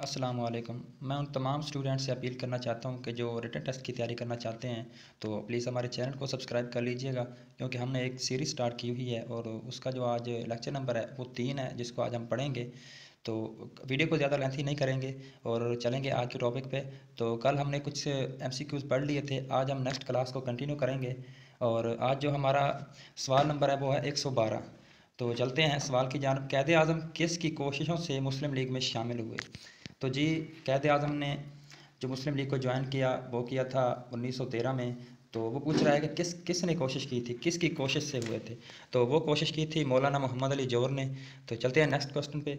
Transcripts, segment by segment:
अस्सलाम वालेकुम। मैं उन तमाम स्टूडेंट से अपील करना चाहता हूँ कि जो रिटन टेस्ट की तैयारी करना चाहते हैं तो प्लीज़ हमारे चैनल को सब्सक्राइब कर लीजिएगा, क्योंकि हमने एक सीरीज़ स्टार्ट की हुई है और उसका जो आज लेक्चर नंबर है वो 3 है, जिसको आज हम पढ़ेंगे। तो वीडियो को ज़्यादा लेंथी नहीं करेंगे और चलेंगे आज के टॉपिक पे। तो कल हमने कुछ एमसीक्यूज़ पढ़ लिए थे, आज हम नेक्स्ट क्लास को कंटिन्यू करेंगे। और आज जो हमारा सवाल नंबर है वो है 112। तो चलते हैं सवाल की जानिब। कैद आज़म किस की कोशिशों से मुस्लिम लीग में शामिल हुए? तो जी, कैद आज़म ने जो मुस्लिम लीग को ज्वाइन किया वो किया था 1913 में। तो वो पूछ रहा है कि किसने कोशिश की थी, किसकी कोशिश से हुए थे? तो वो कोशिश की थी मौलाना मोहम्मद अली जौहर ने। तो चलते हैं नेक्स्ट क्वेश्चन पे।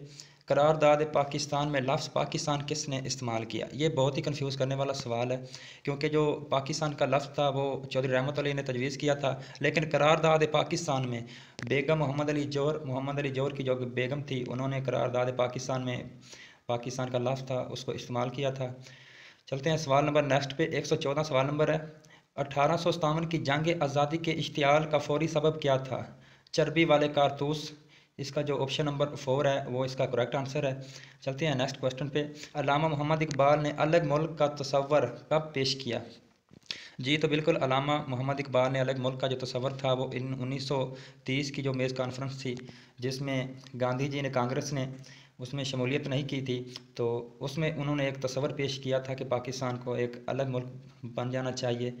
करारदाद पाकिस्तान में लफ्ज़ पाकिस्तान किसने इस्तेमाल किया? ये बहुत ही कंफ्यूज करने वाला सवाल है, क्योंकि जो पाकिस्तान का लफ्ज़ था वो चौधरी रहमत अली ने तजवीज़ किया था, लेकिन करारदाद पाकिस्तान में बेगम मोहम्मद अली जौहर की जो बेगम थी, उन्होंने करारदाद पाकिस्तान में पाकिस्तान का लफ्ज़ था उसको इस्तेमाल किया था। चलते हैं सवाल नंबर नेक्स्ट पे। 114 सवाल नंबर है। 1857 की जंग आज़ादी के इश्तियाल का फौरी सबब क्या था? चर्बी वाले कारतूस। इसका जो ऑप्शन नंबर 4 है वो इसका करेक्ट आंसर है। चलते हैं नेक्स्ट क्वेश्चन पे। अल्लामा मोहम्मद इकबाल ने अलग मुल्क का तसव्वुर कब पेश किया? जी, तो बिल्कुल अल्लामा मोहम्मद इकबाल ने अलग मुल्क का जो तसव्वुर था वो इन 1930 की जो मेज़ कॉन्फ्रेंस थी, जिसमें गांधी जी ने, कांग्रेस ने उसमें शमूलियत नहीं की थी, तो उसमें उन्होंने एक तसव्वुर पेश किया था कि पाकिस्तान को एक अलग मुल्क बन जाना चाहिए।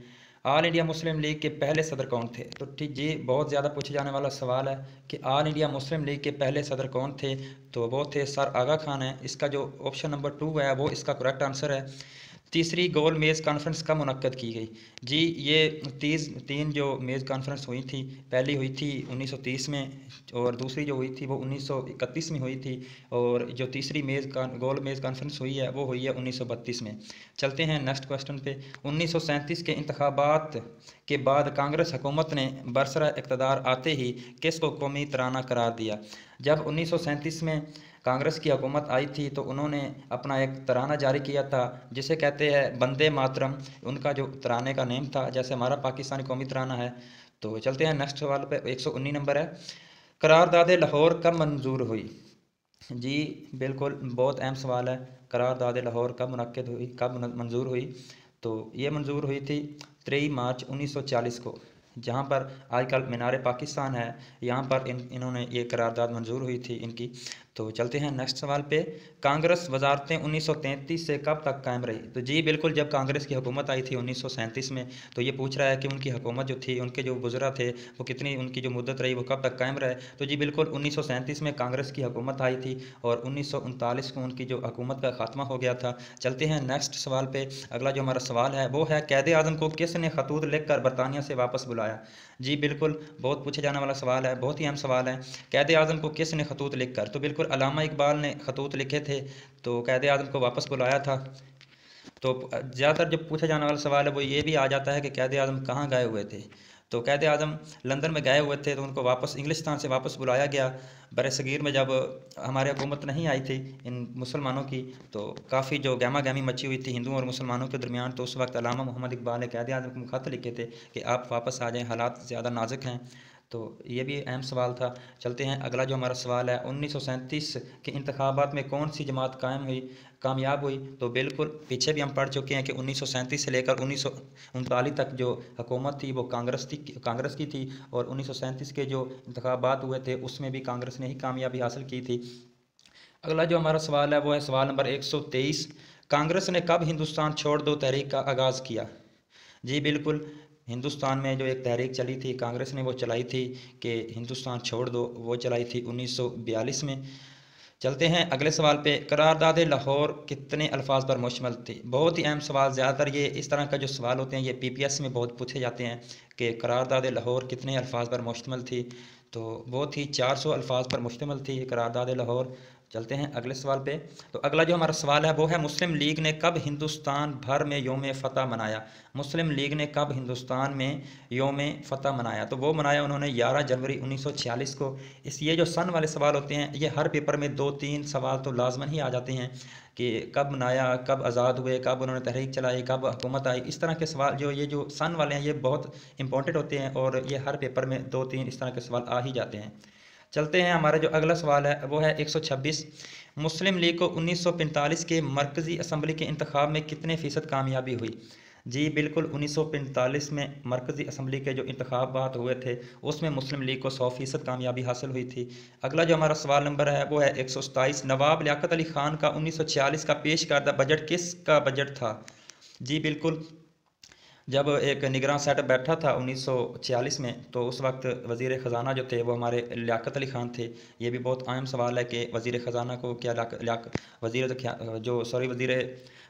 ऑल इंडिया मुस्लिम लीग के पहले सदर कौन थे? तो ठीक जी, बहुत ज़्यादा पूछे जाने वाला सवाल है कि ऑल इंडिया मुस्लिम लीग के पहले सदर कौन थे? तो वो थे सर आगा खान है। इसका जो ऑप्शन नंबर 2 है वो इसका करेक्ट आंसर है। तीसरी गोल मेज़ कॉन्फ्रेंस कब मुनक्कद की गई? जी, ये तीन जो मेज़ कॉन्फ्रेंस हुई थी, पहली हुई थी 1930 में, और दूसरी जो हुई थी वो 1931 में हुई थी, और जो तीसरी गोल मेज़ कॉन्फ्रेंस हुई है वो हुई है 1932 में। चलते हैं नेक्स्ट क्वेश्चन पे। 1937 के इंतखाबात के बाद कांग्रेस हुकूमत ने बरसरा इक़्तिदार आते ही किसको कौमी तराना करार दिया? जब 1937 में कांग्रेस की हुकूमत आई थी तो उन्होंने अपना एक तराना जारी किया था, जिसे कहते हैं वंदे मातरम। उनका जो तराने का नेम था, जैसे हमारा पाकिस्तानी कौमी तराना है। तो चलते हैं नेक्स्ट सवाल पे। 119 नंबर है। करारदाद लाहौर कब मंजूर हुई? जी, बिल्कुल बहुत अहम सवाल है। करारदाद लाहौर कब मुनक्किद हुई, कब मंजूर हुई? तो ये मंजूर हुई थी 3 मार्च 1940 को, जहाँ पर आजकल मीनार पाकिस्तान है, यहाँ पर इन्होंने ये करारदाद मंजूर हुई थी इनकी। तो चलते हैं नेक्स्ट सवाल पे। कांग्रेस वजारतें 1933 से कब तक कायम रही? तो जी बिल्कुल, जब कांग्रेस की हुकूमत आई थी 1937 में, तो ये पूछ रहा है कि उनकी हुकूमत जो थी, उनके जो वज़रा थे, वो कितनी उनकी जो मुद्दत रही वो कब तक कायम रहे? तो जी बिल्कुल, 1937 में कांग्रेस की हुकूमत आई थी और 1939 को उनकी जो हुकूमत का खात्मा हो गया था। चलते हैं नेक्स्ट सवाल पे। अगला जो हमारा सवाल है वो है, कैद आज़म को किसने खतूत लिख कर बरतानिया से वापस बुलाया? जी बिल्कुल, बहुत पूछे जाने वाला सवाल है, बहुत ही अहम सवाल है। कैद आज़म को किसने खतूत लिख कर? तो बिल्कुल अल्लामा इकबाल ने खतूत लिखे थे, तो कैद आज़म को वापस बुलाया था। तो ज़्यादातर जो पूछा जाने वाला सवाल है वो ये भी आ जाता है कि कैद आज़म कहाँ गए हुए थे? तो कैद आज़म लंदन में गए हुए थे, तो उनको वापस इंग्लिस्तान से वापस बुलाया गया। बरसगीर में जब हमारे हुकूमत नहीं आई थी इन मुसलमानों की, तो काफ़ी जो गहमा गहमी मची हुई थी हिंदुओं और मुसलमानों के दरमियान, तो उस वक्त अल्लामा मोहम्मद इकबाल ने कैद आज़म को खत लिखे थे कि आप वापस आ जाएँ, हालात ज़्यादा नाजुक हैं। तो ये भी अहम सवाल था। चलते हैं अगला जो हमारा सवाल है, 1937 के इंतखाबात में कौन सी जमात कामयाब हुई? तो बिल्कुल पीछे भी हम पढ़ चुके हैं कि 1937 से लेकर 1939 तक जो हुकूमत थी वो कांग्रेस की थी, और 1937 के जो इंतखाबात हुए थे उसमें भी कांग्रेस ने ही कामयाबी हासिल की थी। अगला जो हमारा सवाल है वो है सवाल नंबर 123। कांग्रेस ने कब हिंदुस्तान छोड़ दो तहरीक का आगाज़ किया? जी बिल्कुल, हिंदुस्तान में जो एक तहरीक चली थी कांग्रेस ने वो चलाई थी कि हिंदुस्तान छोड़ दो, वो चलाई थी 1942 में। चलते हैं अगले सवाल पे। करारदाद लाहौर कितने अल्फाज पर मुश्तमिल थी? बहुत ही अहम सवाल। ज़्यादातर ये इस तरह का जो सवाल होते हैं ये पीपीएस में बहुत पूछे जाते हैं कि करारदाद लाहौर कितने अल्फाज पर मुश्तमिल थी? तो वो थी 400 अल्फाज पर मुश्तमिल थी करारदाद लाहौर। चलते हैं अगले सवाल पे। तो अगला जो हमारा सवाल है वो है, मुस्लिम लीग ने कब हिंदुस्तान भर में योम फ़तह मनाया? मुस्लिम लीग ने कब हिंदुस्तान में योम फ़तह मनाया? तो वो मनाया उन्होंने 11 जनवरी 1946 को। ये जो सन वाले सवाल होते हैं ये हर पेपर में 2-3 सवाल तो लाजमन ही आ जाते हैं कि कब मनाया, कब आज़ाद हुए, कब उन्होंने तहरीक चलाई, कब हुकूमत आई। इस तरह के सवाल ये जो सन वाले हैं ये बहुत इंपॉर्टेंट होते हैं और ये हर पेपर में 2-3 इस तरह के सवाल आ ही जाते हैं। चलते हैं, हमारा जो अगला सवाल है वो है 126। मुस्लिम लीग को 1945 के मरकज़ी असम्बली के इंतखाब में कितने फ़ीसद कामयाबी हुई? जी बिल्कुल, 1945 में मरकज़ी असम्बली के जो इंतखाबात हुए थे उसमें मुस्लिम लीग को 100% कामयाबी हासिल हुई थी। अगला जो हमारा सवाल नंबर है वो है 127। नवाब लियाकत अली ख़ान का 1946 का पेश करदा बजट किसका बजट था? जी बिल्कुल, जब एक निगरान सेट बैठा था 1946 में, तो उस वक्त वज़ीर ख़जाना जो थे वो हमारे लियाकत अली ख़ान थे। ये भी बहुत अहम सवाल है कि वज़ीर ख़जाना को क्या वज़ीर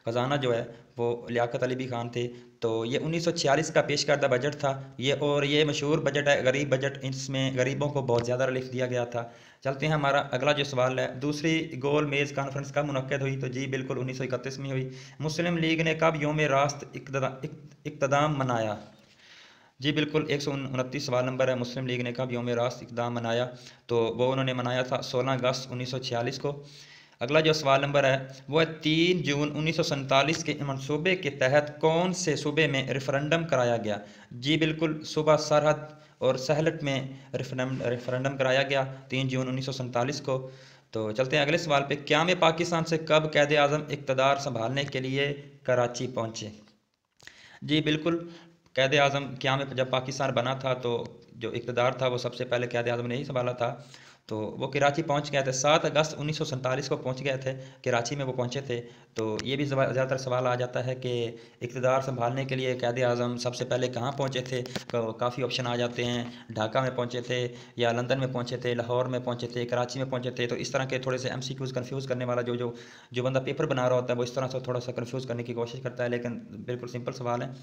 ख़जाना जो है वो लियाकत अली भी ख़ान थे। तो ये 1946 का पेश करदा बजट था ये, और ये मशहूर बजट है गरीब बजट। इसमें गरीबों को बहुत ज़्यादा रिलीफ दिया गया था। चलते हैं, हमारा अगला जो सवाल है, दूसरी गोल मेज़ कॉन्फ्रेंस कब मुनक्किद हुई? तो जी बिल्कुल 1931 में हुई। मुस्लिम लीग ने कब यौम रास्त इक़्तिदाम मनाया? जी बिल्कुल, 129 सवाल नंबर है, मुस्लिम लीग ने कब यौम रास्त इक़्तिदाम मनाया? तो वो उन्होंने मनाया था 16 अगस्त 1946 को। अगला जो सवाल नंबर है वो है 3 जून 1947 के मनसूबे के तहत कौन से सूबे में रेफरेंडम कराया गया? जी बिल्कुल, सूबा सरहद और सहलट में रेफरेंडम कराया गया 3 जून 1947 को। तो चलते हैं अगले सवाल पे। क़याम पाकिस्तान से कब कैद आज़म इक़्तिदार संभालने के लिए कराची पहुँचे? जी बिल्कुल, कैद आज़म क़याम जब पाकिस्तान बना था तो जो इक़्तिदार था वो सबसे पहले कैद आज़म ने ही संभाला था। तो वो कराची पहुंच गए थे 7 अगस्त 1947 को पहुंच गए थे, कराची में वो पहुंचे थे। तो ये भी ज़्यादातर सवाल आ जाता है कि इक़्तिदार संभालने के लिए कैद आज़म सबसे पहले कहाँ पहुंचे थे। काफ़ी ऑप्शन आ जाते हैं, ढाका में पहुंचे थे या लंदन में पहुंचे थे, लाहौर में पहुंचे थे, कराची में पहुंचे थे। तो इस तरह के थोड़े से MCQs कन्फ्यूज़ करने वाला जो बंदा पेपर बना रहा होता है वो इस तरह से थोड़ा सा कन्फ्यूज़ करने की कोशिश करता है, लेकिन बिल्कुल सिंपल सवाल है।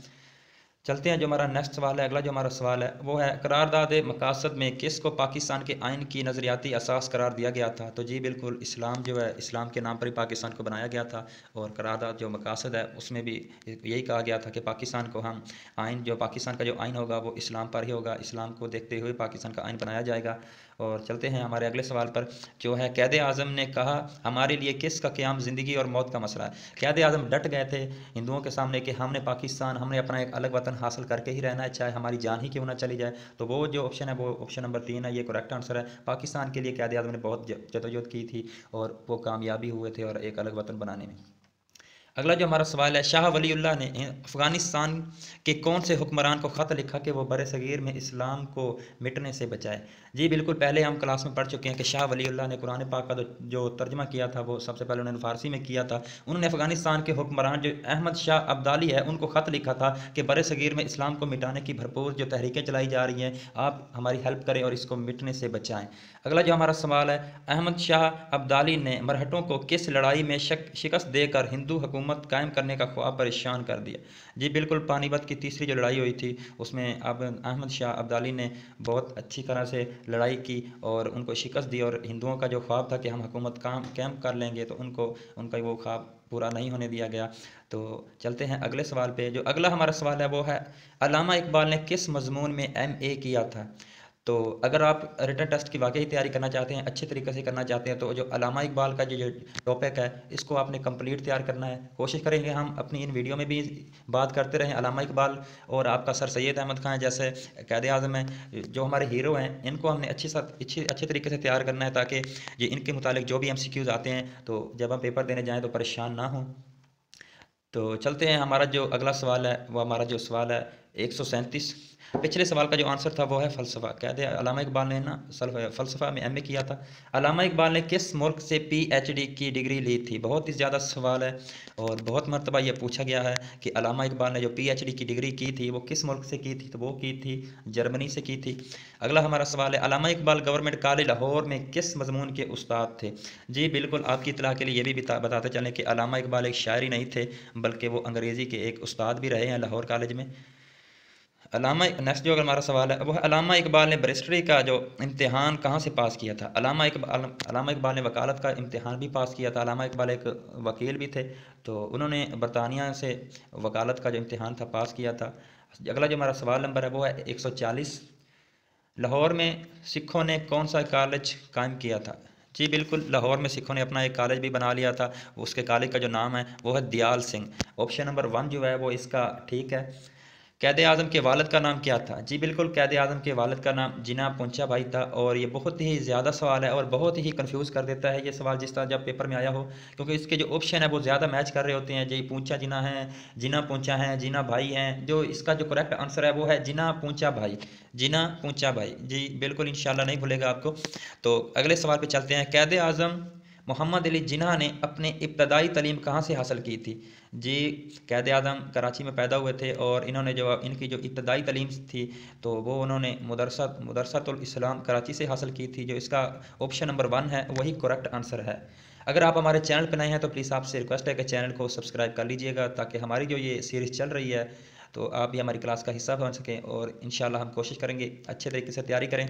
चलते हैं, जो हमारा नेक्स्ट सवाल है, अगला जो हमारा सवाल है वो है करारदाद मकासद में किस को पाकिस्तान के आइन की नज़रियाती असास करार दिया गया था? तो जी बिल्कुल, इस्लाम जो है, इस्लाम के नाम पर ही पाकिस्तान को बनाया गया था। और करारदाद जो मकासद है उसमें भी यही कहा गया था कि पाकिस्तान को हम पाकिस्तान का जो आइन होगा वो इस्लाम पर ही होगा, इस्लाम को देखते हुए पाकिस्तान का आइन बनाया जाएगा। और चलते हैं हमारे अगले सवाल पर, जो है कैद आज़म ने कहा हमारे लिए किसका क़याम ज़िंदगी और मौत का मसला है? कैद आज़म डट गए थे हिंदुओं के सामने कि हमने अपना एक अलग वतन हासिल करके ही रहना है, चाहे हमारी जान ही क्यों ना चली जाए। तो वो जो ऑप्शन है वो ऑप्शन नंबर 3 है, ये करेक्ट आंसर है। पाकिस्तान के लिए कैद आज़म ने बहुत जदोजहद की थी और वो कामयाबी हुए थे और एक अलग वतन बनाने में। अगला जो हमारा सवाल है, शाह वलीउल्लाह ने अफ़गानिस्तान के कौन से हुक्मरान को ख़त लिखा कि वो बरसगीर में इस्लाम को मिटने से बचाए? जी बिल्कुल, पहले हम क्लास में पढ़ चुके हैं कि शाह वलीउल्लाह ने कुरान पाक का जो तर्जमा किया था वो सबसे पहले उन्होंने फ़ारसी में किया था। उन्होंने अफ़गानिस्तान के हुक्मरान जो अहमद शाह अब्दाली है उनको ख़त लिखा था कि बरसगीर में इस्लाम को मिटाने की भरपूर जो तहरीकें चलाई जा रही हैं, आप हमारी हेल्प करें और इसको मिटने से बचाएँ। अगला जो हमारा सवाल है, अहमद शाह अब्दाली ने मरहटों को किस लड़ाई में शिकस्त देकर हिंदू हुकूमत कायम करने का ख्वाब परेशान कर दिया? जी बिल्कुल, पानीपत की तीसरी जो लड़ाई हुई थी उसमें अब अहमद शाह अब्दाली ने बहुत अच्छी तरह से लड़ाई की और उनको शिकस्त दी, और हिंदुओं का जो ख्वाब था कि हम हुकूमत कायम कर लेंगे तो उनका वो ख्वाब पूरा नहीं होने दिया गया। तो चलते हैं अगले सवाल पे। जो अगला हमारा सवाल है वो है, अल्लामा इकबाल ने किस मज़मून में MA किया था? तो अगर आप रिटन टेस्ट की वाकई तैयारी करना चाहते हैं, अच्छे तरीके से करना चाहते हैं, तो जो अल्लामा इकबाल का जो टॉपिक है इसको आपने कंप्लीट तैयार करना है। कोशिश करेंगे हम अपनी इन वीडियो में भी बात करते रहें अल्लामा इकबाल और आपका सर सैयद अहमद खान जैसे कैद आज़म हैं, जो हमारे हीरो हैं, इनको हमने अच्छे तरीके से तैयार करना है ताकि ये इनके मुतालिक जो भी MCQs आते हैं तो जब हम पेपर देने जाएँ तो परेशान ना हों। तो चलते हैं, हमारा जो अगला सवाल है वो हमारा जो सवाल है 137। पिछले सवाल का जो आंसर था वो है फ़लसफ़ा। कहते हैं अल्लामा इकबाल ने ना फ़लसफ़ा में MA किया था। अल्लामा इकबाल ने किस मुल्क से PhD की डिग्री ली थी? बहुत ही ज़्यादा सवाल है और बहुत मरतबा ये पूछा गया है कि अल्लामा इकबाल ने जो PhD की डिग्री की थी वो किस मुल्क से की थी? तो वो की थी जर्मनी से की थी। अगला हमारा सवाल है, अल्लामा इकबाल गवर्नमेंट कॉलेज लाहौर में किस मज़मून के उस्ताद थे? जी बिल्कुल, आपकी इत्तला के लिए ये भी बताते चलें कि अल्लामा इकबाल एक शायर ही नहीं थे बल्कि वो अंग्रेज़ी के एक उस्ताद भी रहे हैं लाहौर कॉलेज में। नेक्स्ट जो अगर हमारा सवाल है वो है, अल्लामा इकबाल ने बैरिस्टरी का जो इम्तिहान कहाँ से पास किया था? अल्लामा इकबाल ने वकालत का इम्तिहान भी पास किया था। अल्लामा इकबाल एक वकील भी थे, तो उन्होंने बरतानिया से वकालत का जो इम्तिहान था पास किया था। अगला जो हमारा सवाल नंबर है वो है 140। लाहौर में सिखों ने कौन सा कॉलेज कायम किया था? जी बिल्कुल, लाहौर में सिखों ने अपना एक कॉलेज भी बना लिया था। उसके कॉलेज का जो नाम है वो है दयाल सिंह। ऑप्शन नंबर 1 जो है वो इसका ठीक है। कैद आज़म के वालिद का नाम क्या था? जी बिल्कुल, कैद आज़म के वालिद का नाम जिना पूंचा भाई था। और ये बहुत ही ज़्यादा सवाल है और बहुत ही कंफ्यूज कर देता है ये सवाल जिस तरह जब पेपर में आया हो, क्योंकि इसके जो ऑप्शन है वो ज़्यादा मैच कर रहे होते हैं। जी पूंचा जिना है, जिना पूंचा है, जिना भाई हैं। जो इसका जो करेक्ट आंसर है वो है जिना पूंचा भाई, जिना पूंचा भाई। जी बिल्कुल, इंशाल्लाह नहीं भूलेगा आपको। तो अगले सवाल पे चलते हैं। कैद आज़म मोहम्मद अली जिन्ना ने अपने इब्तदाई तालीम कहाँ से हासिल की थी? जी, कैद आज़म कराची में पैदा हुए थे और इन्होंने जो इनकी जो इब्तदाई तालीम थी तो वो उन्होंने मदरसातुल इस्लाम कराची से हासिल की थी। जो इसका ऑप्शन नंबर 1 है वही करेक्ट आंसर है। अगर आप हमारे चैनल पर नए हैं तो प्लीज़ आपसे रिक्वेस्ट है कि चैनल को सब्सक्राइब कर लीजिएगा, ताकि हमारी जो ये सीरीज़ चल रही है तो आप भी हमारी क्लास का हिस्सा बन सकें। और इंशाल्लाह हम कोशिश करेंगे अच्छे तरीके से तैयारी करें।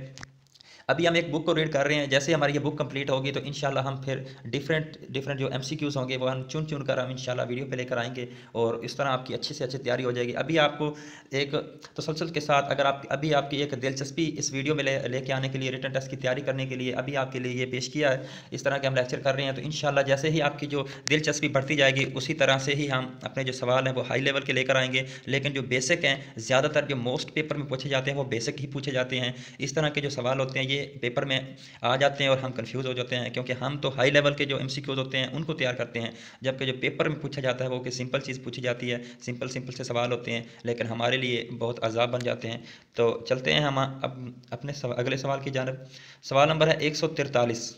अभी हम एक बुक को रीड कर रहे हैं, जैसे ही हमारी ये बुक कंप्लीट होगी तो इंशाल्लाह हम फिर डिफरेंट जो एमसीक्यूज़ होंगे वो हम चुन कर हम इंशाल्लाह वीडियो पे लेकर आएंगे और इस तरह आपकी अच्छी से अच्छी तैयारी हो जाएगी। अभी आपको एक तसलसल के साथ, अगर आप अभी आपकी एक दिलचस्पी इस वीडियो में लेके आने के लिए, रिटन टेस्ट की तैयारी करने के लिए अभी आपके लिए ये पेश किया है, इस तरह के हम लेक्चर कर रहे हैं। तो इंशाल्लाह जैसे ही आपकी जो दिलचस्पी बढ़ती जाएगी उसी तरह से ही हम अपने जो सवाल हैं वो हाई लेवल के लेकर आएंगे। लेकिन जो बेसिक हैं, ज़्यादातर जो मोस्ट पेपर में पूछे जाते हैं वो बेसिक ही पूछे जाते हैं। इस तरह के जो सवाल होते हैं ये पेपर में आ जाते हैं और हम कंफ्यूज हो जाते हैं, क्योंकि हम तो हाई लेवल के जो एमसीक्यूज होते हैं उनको तैयार करते हैं, जबकि जो पेपर में पूछा जाता है वो कि सिंपल चीज़ पूछी जाती है, सिंपल से सवाल होते हैं, लेकिन हमारे लिए बहुत अजाब बन जाते हैं। तो चलते हैं हम अब अपने अगले सवाल की जानब। सवाल नंबर है 143।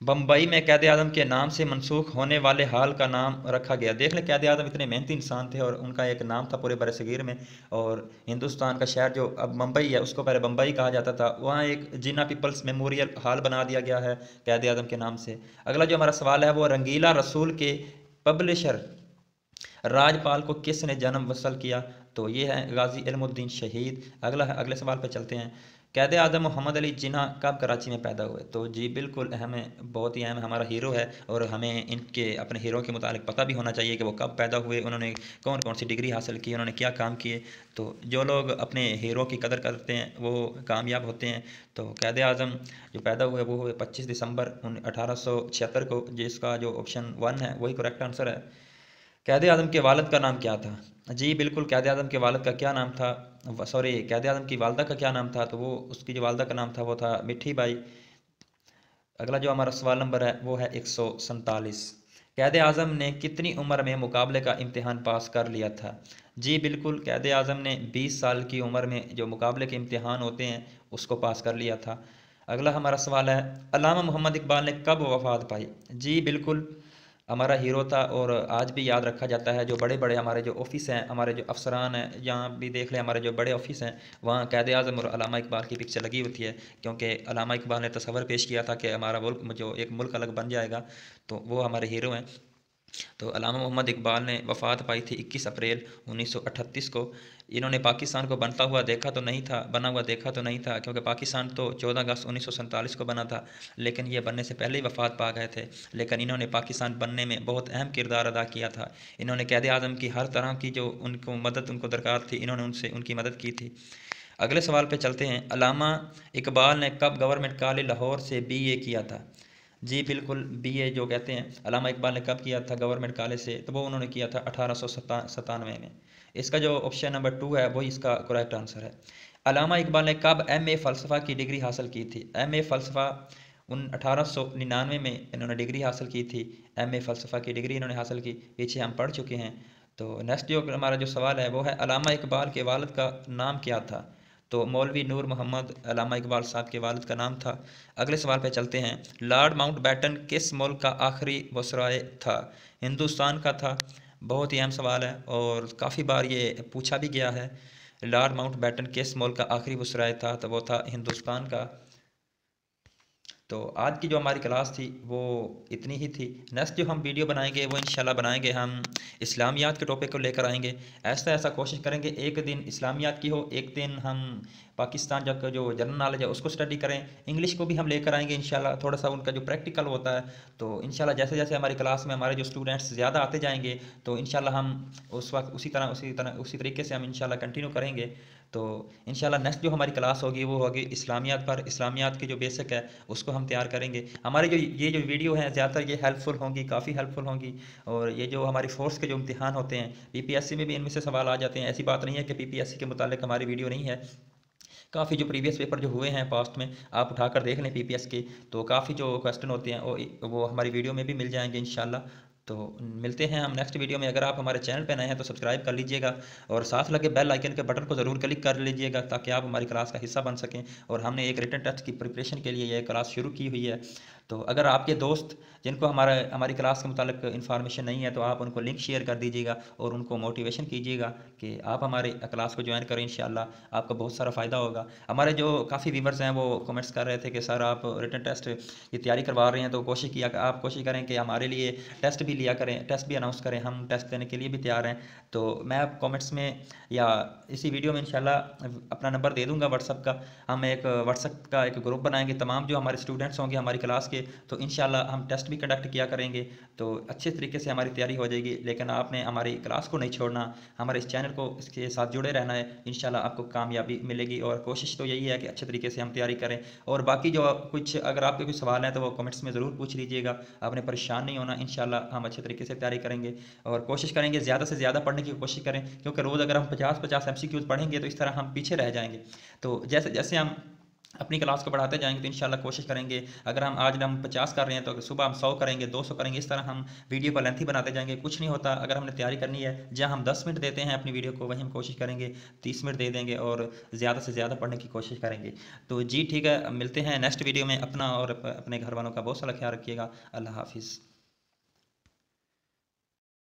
बम्बई में कैद आज़म के नाम से मनसूख होने वाले हाल का नाम रखा गया। देख लें, कैद आज़म इतने मेहनती इंसान थे और उनका एक नाम था पूरे बरसगीर में। और हिंदुस्तान का शहर जो अब मुंबई है उसको पहले बम्बई कहा जाता था, वहाँ एक जिन्ना पीपल्स मेमोरियल हॉल बना दिया गया है कैद आज़म के नाम से। अगला जो हमारा सवाल है वो रंगीला रसूल के पब्लिशर राजपाल को किसने जन्म वसल किया? तो ये है गाजी इल्मुद्दीन शहीद। अगले सवाल पर चलते हैं। कैद आज़म मोहम्मद अली जिन्ना कब कराची में पैदा हुए? तो जी बिल्कुल, हमें बहुत ही अहम हमारा हीरो है और हमें इनके अपने हीरो के मुतालिक पता भी होना चाहिए कि वो कब पैदा हुए, उन्होंने कौन कौन सी डिग्री हासिल की, उन्होंने क्या काम किए। तो जो लोग अपने हीरो की कदर करते हैं वो कामयाब होते हैं। तो कैद आज़म जो पैदा हुए वो हुए 25 दिसंबर 1876 को, जिसका जो ऑप्शन 1 है वही करेक्ट आंसर है। कैद आज़म के वालिद का नाम क्या था? जी बिल्कुल, कैद आज़म के वालिद का क्या नाम था, सॉरी, कैद आज़म की वालदा का क्या नाम था? तो वो उसकी जो वालदा का नाम था वो था मिठी बाई। अगला जो हमारा सवाल नंबर है वो है 147। कैद आज़म ने कितनी उम्र में मुकाबले का इम्तिहान पास कर लिया था? जी बिल्कुल, कैद आज़म ने 20 साल की उम्र में जो मुकाबले के इम्तिहान होते हैं उसको पास कर लिया था। अगला हमारा सवाल है अल्लामा मोहम्मद इकबाल ने कब वफ़ात पाई? जी बिल्कुल, हमारा हीरो था और आज भी याद रखा जाता है। जो बड़े बड़े हमारे जो ऑफिस हैं, हमारे जो अफसरान हैं, यहाँ भी देख लें हमारे जो बड़े ऑफिस हैं, वहाँ कैद आज़म और अल्लामा इकबाल की पिक्चर लगी होती है, क्योंकि अल्लामा इकबाल ने तस्वर पेश किया था कि हमारा मुल्क जो एक मुल्क अलग बन जाएगा, तो वो हमारे हीरो हैं। तो अल्लामा मोहम्मद इकबाल ने वफ़ात पाई थी 21 अप्रैल 1938 को। इन्होंने पाकिस्तान को बनता हुआ देखा तो नहीं था, बना हुआ देखा तो नहीं था, क्योंकि पाकिस्तान तो 14 अगस्त 1947 को बना था, लेकिन ये बनने से पहले ही वफ़ात पा गए थे। लेकिन इन्होंने पाकिस्तान बनने में बहुत अहम किरदार अदा किया था। इन्होंने कैद आज़म की हर तरह की जो उनको मदद उनको दरकार थी, इन्होंने उनसे उनकी मदद की थी। अगले सवाल पे चलते हैं। अल्लामा इकबाल ने कब गवर्नमेंट कॉलेज लाहौर से BA किया था? जी बिल्कुल, BA जो कहते हैं, अल्लामा इकबाल ने कब किया था गवर्नमेंट कॉलेज से? तो वो उन्होंने किया था 1897 में। इसका जो ऑप्शन नंबर 2 है वही इसका करेक्ट आंसर है। अल्लामा इकबाल ने कब MA फ़लसफ़ा की डिग्री हासिल की थी? MA फ़लसफ़ा 1899 में इन्होंने डिग्री हासिल की थी। MA फ़लसफ़ा की डिग्री इन्होंने हासिल की, पीछे हम पढ़ चुके हैं। तो नेक्स्ट जो हमारा जो सवाल है वो है अल्लामा इकबाल के वालिद का नाम क्या था? तो मौलवी नूर मोहम्मद अल्लामा इकबाल साहब के वालिद का नाम था। अगले सवाल पे चलते हैं। लॉर्ड माउंटबेटन किस मुल्क का आखिरी वसराय था? हिंदुस्तान का था। बहुत ही अहम सवाल है और काफ़ी बार ये पूछा भी गया है। लॉर्ड माउंटबेटन किस मुल्क का आखिरी वसराय था? तो वो था हिंदुस्तान का। तो आज की जो हमारी क्लास थी वो इतनी ही थी। नेक्स्ट जो हम वीडियो बनाएंगे वो इंशाल्लाह बनाएंगे हम इस्लामियात के टॉपिक को लेकर आएंगे। ऐसा कोशिश करेंगे एक दिन इस्लामियात की हो, एक दिन हम पाकिस्तान जो जनरल नॉलेज है उसको स्टडी करें। इंग्लिश को भी हम लेकर आएंगे इंशाल्लाह, थोड़ा सा उनका जो प्रैक्टिकल होता है तो इंशाल्लाह जैसे जैसे हमारी क्लास में हमारे जो स्टूडेंट्स ज़्यादा आते जाएंगे तो इंशाल्लाह हम उस वक्त उसी तरीके से हम इंशाल्लाह कंटिन्यू करेंगे। तो इंशाल्लाह नेक्स्ट जो हमारी क्लास होगी वो होगी इस्लामियात पर। इस्लामियात की जो बेसिक है उसको हम तैयार करेंगे। हमारे जो वीडियो हैं ज़्यादातर ये हेल्पफुल होंगी, काफ़ी हेल्पफुल होंगी। और ये जो हमारी फोर्स के जो इम्तिहान होते हैं पीपीएससी में भी इनमें से सवाल आ जाते हैं। ऐसी बात नहीं है कि पीपीएससी के मुतालिक हमारी वीडियो नहीं है। काफ़ी जो प्रीवियस पेपर जो हुए हैं पास्ट में आप उठाकर देख लें पीपीएस के, तो काफ़ी जो क्वेश्चन होते हैं वो हमारी वीडियो में भी मिल जाएंगे इंशाल्लाह। तो मिलते हैं हम नेक्स्ट वीडियो में। अगर आप हमारे चैनल पर नए हैं तो सब्सक्राइब कर लीजिएगा और साथ लगे बेल आइकन के बटन को ज़रूर क्लिक कर लीजिएगा ताकि आप हमारी क्लास का हिस्सा बन सकें। और हमने एक रिटन टेस्ट की प्रिपरेशन के लिए यह क्लास शुरू की हुई है। तो अगर आपके दोस्त जिनको हमारी क्लास के मुतालिक इन्फॉर्मेशन नहीं है तो आप उनको लिंक शेयर कर दीजिएगा और उनको मोटिवेशन कीजिएगा कि आप हमारे क्लास को ज्वाइन करें। इंशाल्लाह आपको बहुत सारा फ़ायदा होगा। हमारे जो काफ़ी व्यूवर्स हैं वो कमेंट्स कर रहे थे कि सर आप रिटन टेस्ट की तैयारी करवा रहे हैं तो आप कोशिश करें कि हमारे लिए टेस्ट भी लिया करें, टेस्ट भी अनाउंस करें, हम टेस्ट देने के लिए भी तैयार हैं। तो मैं आप कॉमेंट्स में या इसी वीडियो में इंशाल्लाह अपना नंबर दे दूँगा व्हाट्सअप का। हम एक व्हाट्सअप का एक ग्रुप बनाएंगे तमाम जो हमारे स्टूडेंट्स होंगे हमारी क्लास के, तो इंशाल्लाह हम टेस्ट भी कंडक्ट किया करेंगे। तो अच्छे तरीके से हमारी तैयारी हो जाएगी। लेकिन आपने हमारी क्लास को नहीं छोड़ना, हमारे इस चैनल को इसके साथ जुड़े रहना है। इंशाल्लाह आपको कामयाबी मिलेगी और कोशिश तो यही है कि अच्छे तरीके से हम तैयारी करें। और बाकी जो कुछ अगर आपके कुछ सवाल हैं तो वो कमेंट्स में ज़रूर पूछ लीजिएगा। आपने परेशान नहीं होना, इंशाल्लाह हम अच्छे तरीके से तैयारी करेंगे और कोशिश करेंगे ज़्यादा से ज़्यादा पढ़ने की कोशिश करें, क्योंकि रोज़ अगर हम 50-50 MCQs पढ़ेंगे तो इस तरह हम पीछे रह जाएंगे। तो जैसे जैसे हम अपनी क्लास को बढ़ाते जाएंगे तो इंशाल्लाह कोशिश करेंगे, अगर हम 50 कर रहे हैं तो सुबह हम 100 करेंगे, 200 करेंगे। इस तरह हम वीडियो को लेंथी बनाते जाएंगे। कुछ नहीं होता, अगर हमने तैयारी करनी है जहाँ हम 10 मिनट देते हैं अपनी वीडियो को वहीं हम कोशिश करेंगे 30 मिनट दे देंगे और ज़्यादा से ज़्यादा पढ़ने की कोशिश करेंगे। तो जी ठीक है, मिलते हैं नेक्स्ट वीडियो में। अपना और अपने घर वालों का बहुत सारा ख्याल रखिएगा। अल्लाह हाफिज़।